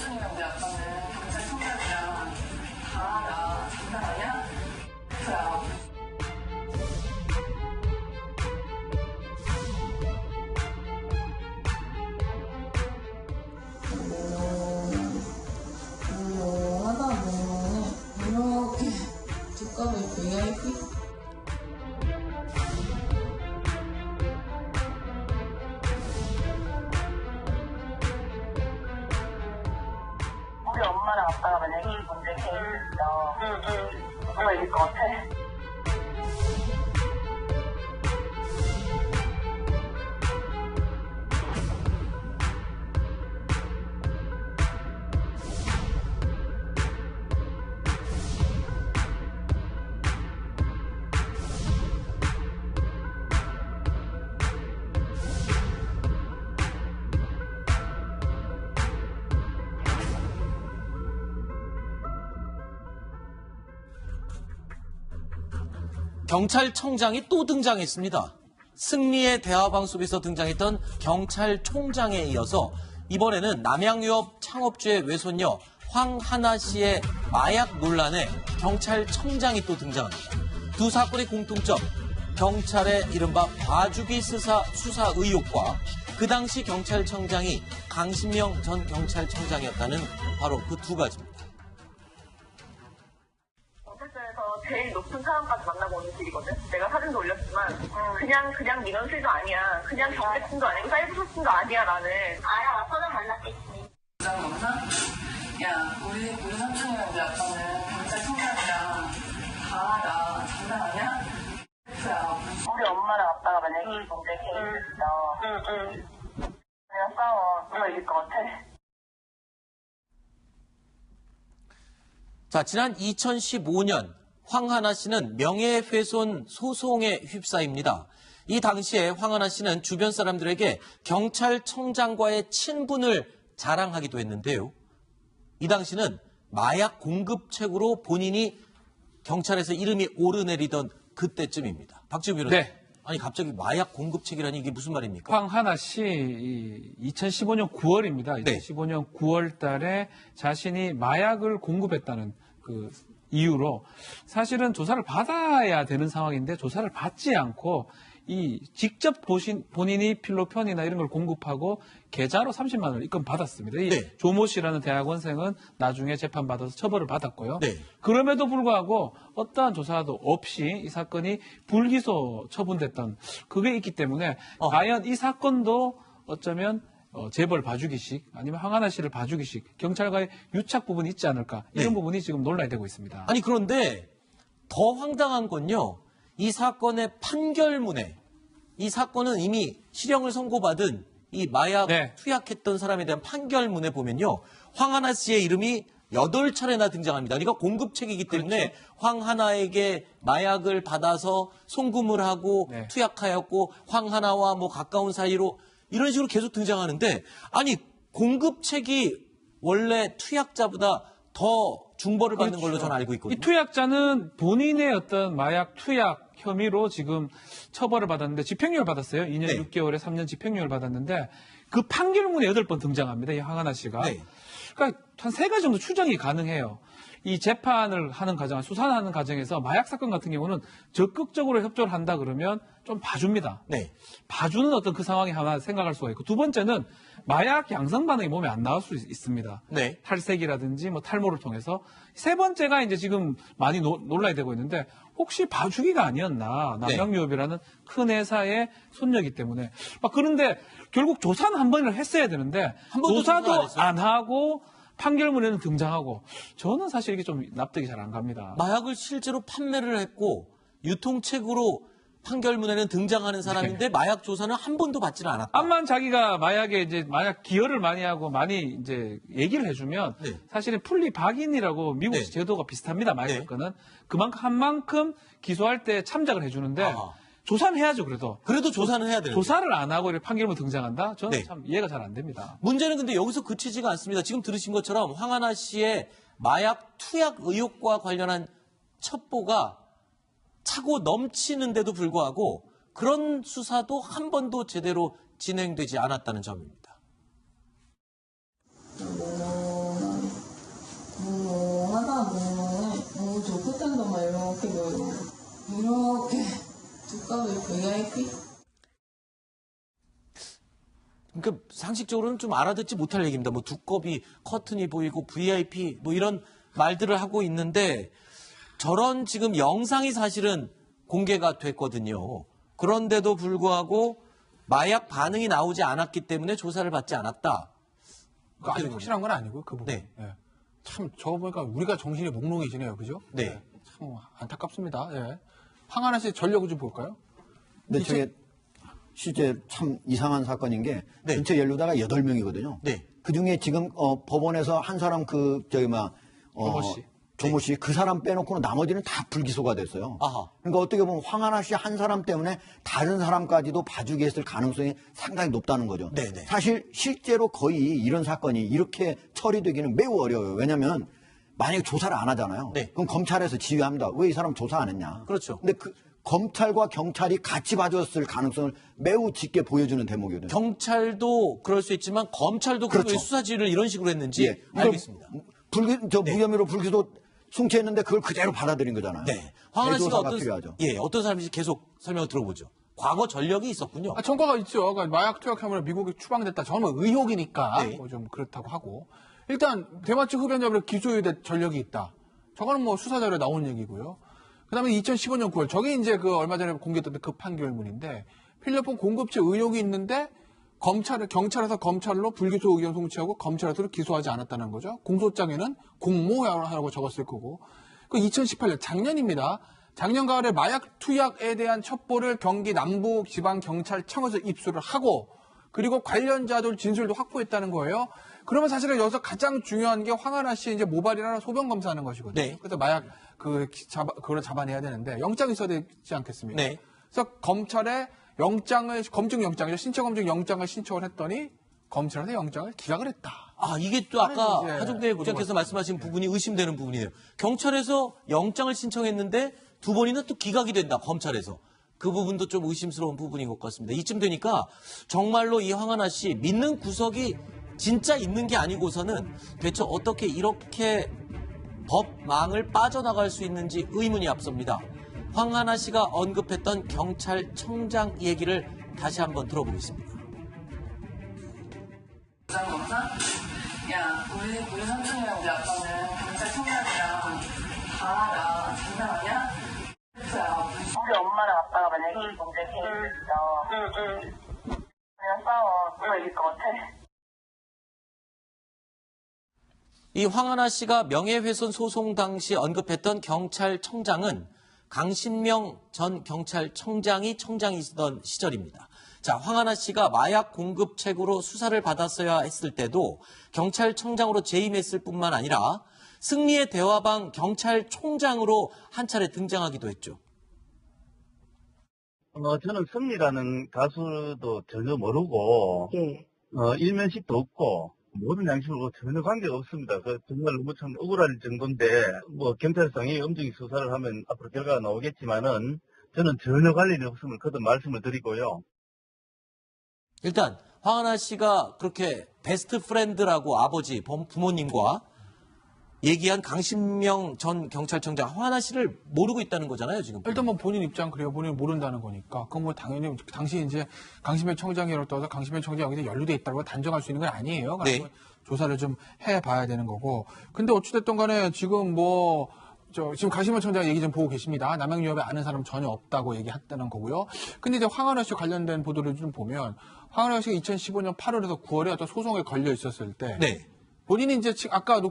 삼촌이랑 내 아빠는 경찰청장이랑 다 장난 아니야? 그야. 하다 보면 이렇게 두꺼운 VIP? 우리 엄마랑 아빠가 만약에 이 문제에 개입했어. 엄마 이길 것 같아? 경찰청장이 또 등장했습니다. 승리의 대화방 속에서 등장했던 경찰총장에 이어서 이번에는 남양유업 창업주의 외손녀 황하나 씨의 마약 논란에 경찰청장이 또 등장합니다. 두 사건의 공통점, 경찰의 이른바 봐주기 수사 의혹과 그 당시 경찰청장이 강신명 전 경찰청장이었다는 바로 그 두 가지입니다. 제일 높은 사람까지 만나고 오는 길이거든. 내가 사진도 올렸지만 그냥 민원실도 아니야. 그냥 경찰청도 아니고 사이버소통도 아니야 나는. 알아, 서점 만났겠지. 부장 검사? 야, 우리 삼촌이랑 내 아빠는 경찰청장이랑 다 장난 아니야? 그야. 우리 엄마랑 아빠가 만약에 이 문제에 개입했어. 내가 싸워. 누가 이길 것 같아? 자, 지난 2015년 황하나 씨는 명예훼손 소송에 휩싸입니다. 이 당시에 황하나 씨는 주변 사람들에게 경찰청장과의 친분을 자랑하기도 했는데요. 이 당시는 마약 공급책으로 본인이 경찰에서 이름이 오르내리던 그때쯤입니다. 박지우 변호사. 네. 아니 갑자기 마약 공급책이라니 이게 무슨 말입니까? 황하나 씨 2015년 9월입니다. 2015년 9월 달에 자신이 마약을 공급했다는 그 이유로 사실은 조사를 받아야 되는 상황인데 조사를 받지 않고 직접 본인이 필로폰이나 이런 걸 공급하고 계좌로 30만 원을 입금 받았습니다. 이 조모 씨라는 대학원생은 나중에 재판받아서 처벌을 받았고요. 네. 그럼에도 불구하고 어떠한 조사도 없이 이 사건이 불기소 처분됐던 그게 있기 때문에 과연 이 사건도 어쩌면 재벌 봐주기식 아니면 황하나 씨를 봐주기식 경찰과의 유착 부분이 있지 않을까 이런 부분이 지금 논란이 되고 있습니다. 아니 그런데 더 황당한 건요. 이 사건의 판결문에 이 사건은 이미 실형을 선고받은 이 마약 투약했던 사람에 대한 판결문에 보면요. 황하나 씨의 이름이 8차례나 등장합니다. 그러니까 공급책이기 때문에 그렇죠. 황하나에게 마약을 받아서 송금을 하고 투약하였고 황하나와 뭐 가까운 사이로 이런 식으로 계속 등장하는데 아니 공급책이 원래 투약자보다 더 중벌을 받는 걸로 저는 알고 있거든요. 이 투약자는 본인의 어떤 마약 투약 혐의로 지금 처벌을 받았는데 집행유예를 받았어요. 2년 6개월에 3년 집행유예를 받았는데 그 판결문에 8번 등장합니다. 이 황하나 씨가. 그러니까 한 3가지 정도 추정이 가능해요. 이 재판을 하는 과정, 수사하는 과정에서 마약 사건 같은 경우는 적극적으로 협조를 한다 그러면 좀 봐줍니다. 봐주는 어떤 그 상황이 하나 생각할 수가 있고 두 번째는 마약 양성 반응이 몸에 안 나올 수 있습니다. 탈색이라든지 뭐 탈모를 통해서 세 번째가 이제 지금 많이 논란이 되고 있는데 혹시 봐주기가 아니었나 남양유업이라는 큰 회사의 손녀이기 때문에 그런데 결국 조사는 한 번을 했어야 되는데 조사도 안 하고 판결문에는 등장하고 저는 사실 이게 좀 납득이 잘 안 갑니다. 마약을 실제로 판매를 했고 유통책으로 판결문에는 등장하는 사람인데 마약 조사는 한 번도 받지는 않았다. 암만 자기가 마약에 이제 마약 기여를 많이 하고 많이 이제 얘기를 해주면 사실은 풀리 박인이라고 미국 제도가 비슷합니다. 마약 사건은 그만큼 한 만큼 기소할 때 참작을 해주는데. 조사는 해야죠, 그래도. 그래도 조사는 해야 돼요. 조사를 안 하고 이렇게 판결문 등장한다? 저는 참 이해가 잘 안 됩니다. 문제는 근데 여기서 그치지가 않습니다. 지금 들으신 것처럼 황하나 씨의 마약 투약 의혹과 관련한 첩보가 차고 넘치는데도 불구하고 그런 수사도 한 번도 제대로 진행되지 않았다는 점입니다. 이렇게 두꺼비 VIP? 그러니까 상식적으로는 좀 알아듣지 못할 얘기입니다. 뭐 두꺼비, 커튼이 보이고 VIP 뭐 이런 말들을 하고 있는데 저런 지금 영상이 사실은 공개가 됐거든요. 그런데도 불구하고 마약 반응이 나오지 않았기 때문에 조사를 받지 않았다. 그러니까 아직 확실한 건 아니고요. 그 부분. 네. 예. 참 저거 보니까 우리가 정신이 몽롱해지네요. 그죠? 네. 예. 참 안타깝습니다. 예. 황하나 씨의 전력을 좀 볼까요? 근데 저게 실제 참 이상한 사건인 게 네. 전체 연루자가 8명이거든요. 네. 그중에 지금 법원에서 한 사람 조모 씨. 조모 씨 그 사람 빼놓고는 나머지는 다 불기소가 됐어요. 아하. 그러니까 어떻게 보면 황하나 씨 한 사람 때문에 다른 사람까지도 봐주게 했을 가능성이 상당히 높다는 거죠. 네네. 사실 실제로 거의 이런 사건이 이렇게 처리되기는 매우 어려워요. 왜냐하면 만약에 조사를 안 하잖아요. 네. 그럼 검찰에서 지휘합니다. 왜 이 사람 조사 안 했냐. 그렇죠. 근데 그 검찰과 경찰이 같이 봐줬을 가능성을 매우 짙게 보여주는 대목이거든요. 경찰도 그럴 수 있지만 검찰도 그럼 그렇죠. 왜 수사지를 이런 식으로 했는지 예. 알겠습니다. 무혐의로 불기소 송치했는데 그걸 그대로 받아들인 거잖아요. 네. 황하나 씨가 재조사가 필요하죠. 어떤 사람인지 계속 설명을 들어보죠. 과거 전력이 있었군요. 전과가 있죠. 그러니까 마약 투약 혐의로 미국에 추방됐다. 저는 뭐 의혹이니까 네. 뭐좀 그렇다고 하고. 일단 대마초 흡연자로 기소유대 전력이 있다. 저거는 뭐 수사자료에 나온 얘기고요. 그다음에 2015년 9월 저게 이제 그 얼마 전에 공개됐던 그 판결문인데 필리핀 공급체 의혹이 있는데 경찰에서 검찰로 불기소 의견 송치하고 검찰에서 기소하지 않았다는 거죠. 공소장에는 공모하라고 적었을 거고. 그 2018년 작년입니다. 작년 가을에 마약 투약에 대한 첩보를 경기 남부지방경찰청에서 입수를 하고 그리고 관련자들 진술도 확보했다는 거예요. 그러면 사실은 여기서 가장 중요한 게 황하나 씨 이제 모발이나 소변 검사하는 것이거든요. 네. 그래서 마약 그걸 잡아내야 되는데 영장이 있어야 되지 않겠습니까? 네. 그래서 검찰에 검증 영장이죠. 신체 검증 영장을 신청을 했더니 검찰에서 영장을 기각을 했다. 아, 이게 또 아까 이제 하종대 국장께서 말씀하신 부분이 의심되는 부분이에요. 경찰에서 영장을 신청했는데 두 번이나 또 기각이 된다, 검찰에서. 그 부분도 좀 의심스러운 부분인 것 같습니다. 이쯤 되니까 정말로 이 황하나 씨 믿는 구석이 진짜 있는 게 아니고서는 대체 어떻게 이렇게 법망을 빠져나갈 수 있는지 의문이 앞섭니다. 황하나 씨가 언급했던 경찰청장 얘기를 다시 한번 들어보겠습니다. 부장검사? 야, 우리 삼촌이랑 우리 아빠는 경찰청장이랑 강하다. 장난 아니야? 우리 엄마랑 아빠가 만약에 이 문제 계획했어. 그냥 싸워. 누가 이길 것 같아? 이 황하나 씨가 명예훼손 소송 당시 언급했던 경찰청장은 강신명 전 경찰청장이 청장이시던 시절입니다. 자, 황하나 씨가 마약 공급책으로 수사를 받았어야 했을 때도 경찰청장으로 재임했을 뿐만 아니라 승리의 대화방 경찰총장으로 한 차례 등장하기도 했죠. 저는 승리라는 가수도 전혀 모르고, 일면식도 없고, 모든 양식으로 전혀 관계가 없습니다. 정말 너무 참 억울할 정도인데, 경찰청이 엄중히 수사를 하면 앞으로 결과가 나오겠지만은, 저는 전혀 관련이 없음을 거듭 말씀을 드리고요. 일단 황하나 씨가 그렇게 베스트 프렌드라고 아버지, 부모님과 얘기한 강신명 전 경찰청장 황하나 씨를 모르고 있다는 거잖아요, 지금. 일단 뭐 본인 입장 그래요. 본인은 모른다는 거니까. 그건 뭐 당연히 당시 이제 강신명 청장이라고 떠서 강신명 청장이 여기서 연루돼 있다고 단정할 수 있는 건 아니에요. 네. 조사를 좀 해봐야 되는 거고. 근데 어찌됐든 간에 지금 지금 강신명 청장 얘기 좀 보고 계십니다. 남양유업에 아는 사람 전혀 없다고 얘기했다는 거고요. 근데 이제 황하나 씨 관련된 보도를 좀 보면 황하나 씨가 2015년 8월에서 9월에 어떤 소송에 걸려 있었을 때 네. 본인이 이제 아까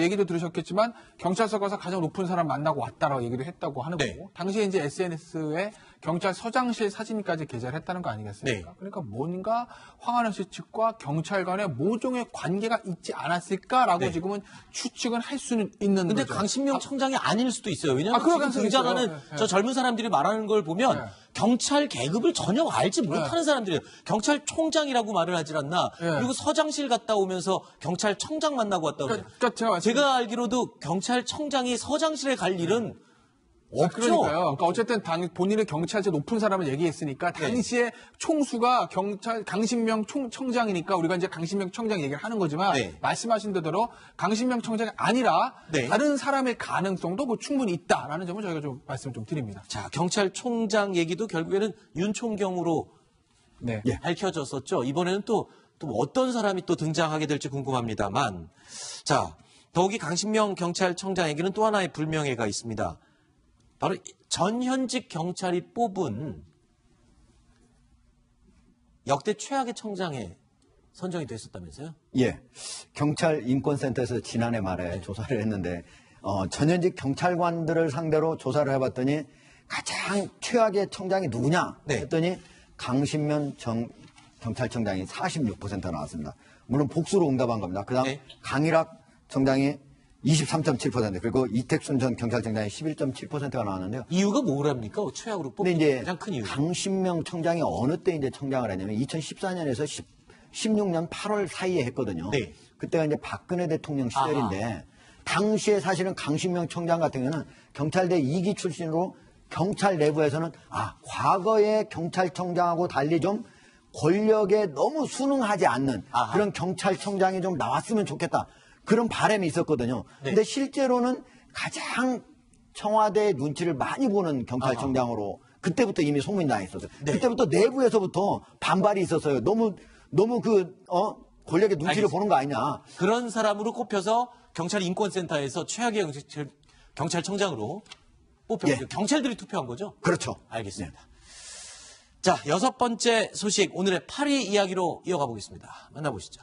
얘기도 들으셨겠지만 경찰서 가서 가장 높은 사람 만나고 왔다라고 얘기도 했다고 하는 네. 거고 당시에 이제 SNS에 경찰서장실 사진까지 게재를 했다는 거 아니겠습니까? 네. 그러니까 뭔가 황하나 씨 측과 경찰 간에 모종의 관계가 있지 않았을까라고 네. 지금은 추측은 할 수는 있는 근데 거죠. 강신명 청장이 아닐 수도 있어요. 왜냐하면 그럴 지금 가능성이 등장하는 있어요. 네. 저 젊은 사람들이 말하는 걸 보면 네. 경찰 계급을 전혀 알지 못하는 사람들이에요. 경찰총장이라고 말을 하질 않나. 네. 그리고 서장실 갔다 오면서 경찰청장 만나고 왔다고 그래요. 그러니까 제가 알기로도 경찰청장이 서장실에 갈 일은 없죠. 그러니까요. 그러니까 어쨌든 본인은 경찰제 높은 사람을 얘기했으니까 당시에 총수가 경찰 강신명 청장이니까 우리가 이제 강신명 청장 얘기를 하는 거지만 말씀하신 대로 강신명 청장이 아니라 다른 사람의 가능성도 충분히 있다라는 점을 저희가 좀 말씀을 좀 드립니다. 자, 경찰총장 얘기도 결국에는 윤총경으로 밝혀졌었죠. 이번에는 또 어떤 사람이 또 등장하게 될지 궁금합니다만, 자, 더욱이 강신명 경찰청장에게는 또 하나의 불명예가 있습니다. 바로 전현직 경찰이 뽑은 역대 최악의 청장에 선정이 됐었다면서요? 예. 경찰인권센터에서 지난해 말에 조사를 했는데, 전현직 경찰관들을 상대로 조사를 해봤더니 가장 최악의 청장이 누구냐 했더니 강신명 경찰청장이 46% 나왔습니다. 물론 복수로 응답한 겁니다. 그 다음 강일학 청장이 23.7%, 그리고 이택순 전 경찰청장이 11.7%가 나왔는데요. 이유가 뭐랍니까? 최악으로 뽑힌 가장 큰 이유. 강신명 청장이 어느 때 이제 청장을 했냐면 2014년에서 16년 8월 사이에 했거든요. 그때가 이제 박근혜 대통령 시절인데 당시에 사실은 강신명 청장 같은 경우는 경찰대 2기 출신으로 경찰 내부에서는 과거의 경찰청장하고 달리 좀 권력에 너무 순응하지 않는 그런 경찰청장이 좀 나왔으면 좋겠다. 그런 바람이 있었거든요. 근데 실제로는 가장 청와대의 눈치를 많이 보는 경찰청장으로 그때부터 이미 소문이 나 있었어요. 그때부터 내부에서부터 반발이 있었어요. 너무 권력의 눈치를 보는 거 아니냐. 그런 사람으로 꼽혀서 경찰인권센터에서 최악의 경찰청장으로 뽑혔죠. 경찰들이 투표한 거죠? 그렇죠. 알겠습니다. 자, 6번째 소식, 오늘의 파리 이야기로 이어가 보겠습니다. 만나보시죠.